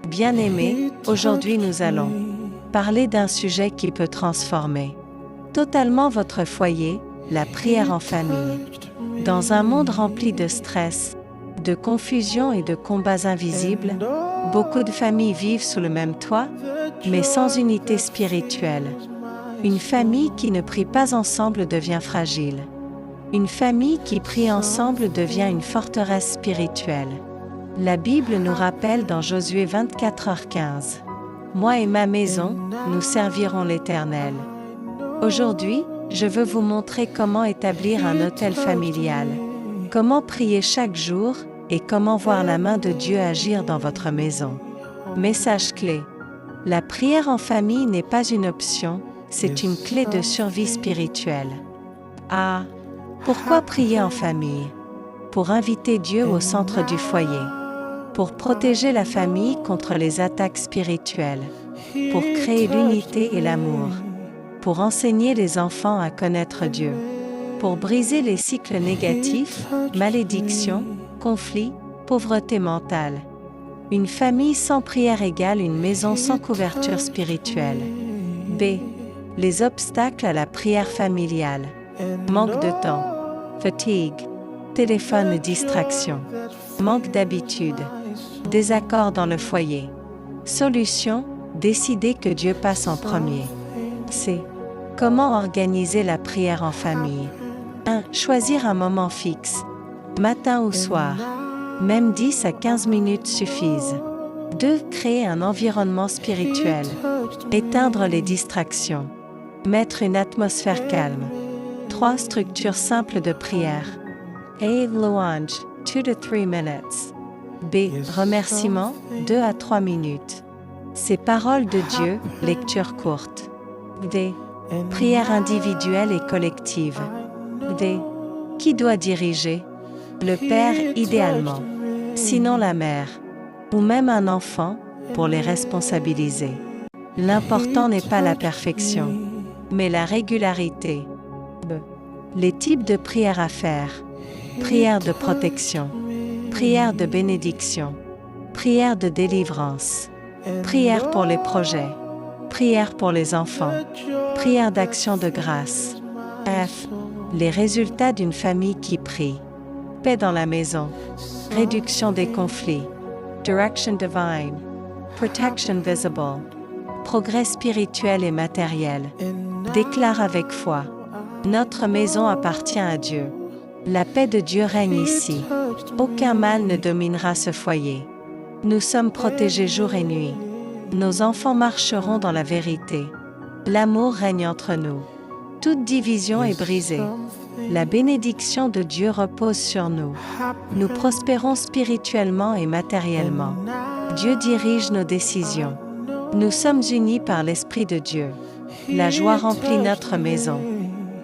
Bien-aimés, aujourd'hui nous allons parler d'un sujet qui peut transformer totalement votre foyer, la prière en famille. Dans un monde rempli de stress, de confusion et de combats invisibles, beaucoup de familles vivent sous le même toit, mais sans unité spirituelle. Une famille qui ne prie pas ensemble devient fragile. Une famille qui prie ensemble devient une forteresse spirituelle. La Bible nous rappelle dans Josué 24h15 « Moi et ma maison, nous servirons l'Éternel ». Aujourd'hui, je veux vous montrer comment établir un autel familial, comment prier chaque jour et comment voir la main de Dieu agir dans votre maison. Message clé. La prière en famille n'est pas une option, c'est une clé de survie spirituelle. Ah, pourquoi prier en famille? Pour inviter Dieu au centre du foyer. Pour protéger la famille contre les attaques spirituelles. Pour créer l'unité et l'amour. Pour enseigner les enfants à connaître Dieu. Pour briser les cycles négatifs, malédictions, conflits, pauvreté mentale. Une famille sans prière égale une maison sans couverture spirituelle. B. Les obstacles à la prière familiale. Manque de temps. Fatigue. Téléphone et distraction. Manque d'habitude. Désaccord dans le foyer. Solution, décider que Dieu passe en premier. C. Comment organiser la prière en famille? 1. Choisir un moment fixe. Matin ou soir. Même 10 à 15 minutes suffisent. 2. Créer un environnement spirituel. Éteindre les distractions. Mettre une atmosphère calme. 3. Structure simple de prière. A. Louange, 2 to 3 minutes. B. Remerciement, 2 à 3 minutes. Ces paroles de Dieu, lecture courte. D. Prière individuelle et collective. D. Qui doit diriger? Le père idéalement. Sinon la mère. Ou même un enfant, pour les responsabiliser. L'important n'est pas la perfection, mais la régularité. B. Les types de prières à faire. Prière de protection. Prière de bénédiction. Prière de délivrance. Prière pour les projets. Prière pour les enfants. Prière d'action de grâce. F. Les résultats d'une famille qui prie. Paix dans la maison. Réduction des conflits. Direction divine. Protection visible. Progrès spirituel et matériel. Déclare avec foi. Notre maison appartient à Dieu. La paix de Dieu règne ici. Aucun mal ne dominera ce foyer. Nous sommes protégés jour et nuit. Nos enfants marcheront dans la vérité. L'amour règne entre nous. Toute division est brisée. La bénédiction de Dieu repose sur nous. Nous prospérons spirituellement et matériellement. Dieu dirige nos décisions. Nous sommes unis par l'Esprit de Dieu. La joie remplit notre maison.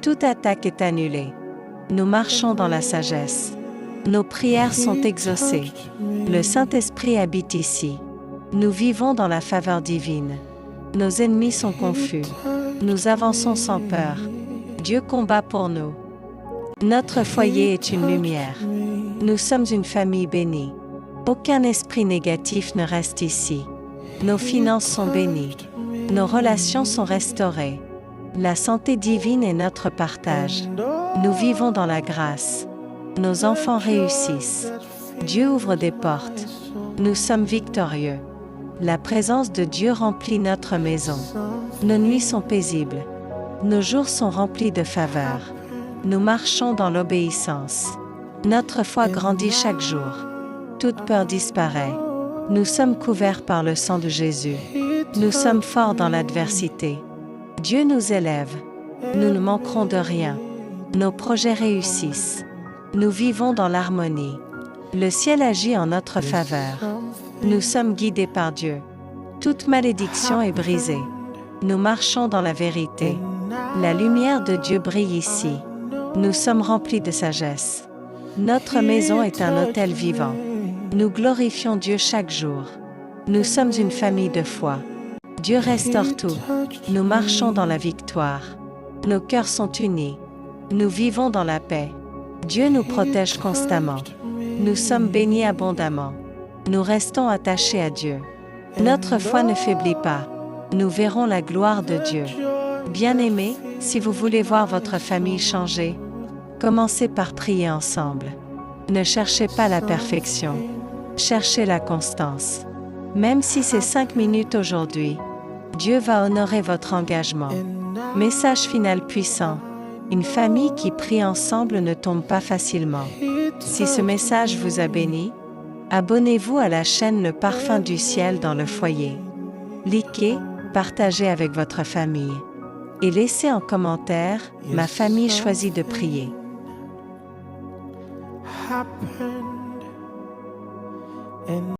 Toute attaque est annulée. Nous marchons dans la sagesse. Nos prières sont exaucées. Le Saint-Esprit habite ici. Nous vivons dans la faveur divine. Nos ennemis sont confus. Nous avançons sans peur. Dieu combat pour nous. Notre foyer est une lumière. Nous sommes une famille bénie. Aucun esprit négatif ne reste ici. Nos finances sont bénies. Nos relations sont restaurées. La santé divine est notre partage. Nous vivons dans la grâce. Nos enfants réussissent. Dieu ouvre des portes. Nous sommes victorieux. La présence de Dieu remplit notre maison. Nos nuits sont paisibles. Nos jours sont remplis de faveur. Nous marchons dans l'obéissance. Notre foi grandit chaque jour. Toute peur disparaît. Nous sommes couverts par le sang de Jésus. Nous sommes forts dans l'adversité. Dieu nous élève. Nous ne manquerons de rien. Nos projets réussissent. Nous vivons dans l'harmonie. Le ciel agit en notre faveur. Nous sommes guidés par Dieu. Toute malédiction est brisée. Nous marchons dans la vérité. La lumière de Dieu brille ici. Nous sommes remplis de sagesse. Notre maison est un autel vivant. Nous glorifions Dieu chaque jour. Nous sommes une famille de foi. Dieu restaure tout. Nous marchons dans la victoire. Nos cœurs sont unis. Nous vivons dans la paix. Dieu nous protège constamment. Nous sommes bénis abondamment. Nous restons attachés à Dieu. Notre foi ne faiblit pas. Nous verrons la gloire de Dieu. Bien-aimés, si vous voulez voir votre famille changer, commencez par prier ensemble. Ne cherchez pas la perfection. Cherchez la constance. Même si c'est 5 minutes aujourd'hui, Dieu va honorer votre engagement. Message final puissant. Une famille qui prie ensemble ne tombe pas facilement. Si ce message vous a béni, abonnez-vous à la chaîne Le Parfum du Ciel dans le foyer. Likez, partagez avec votre famille. Et laissez en commentaire, ma famille choisit de prier.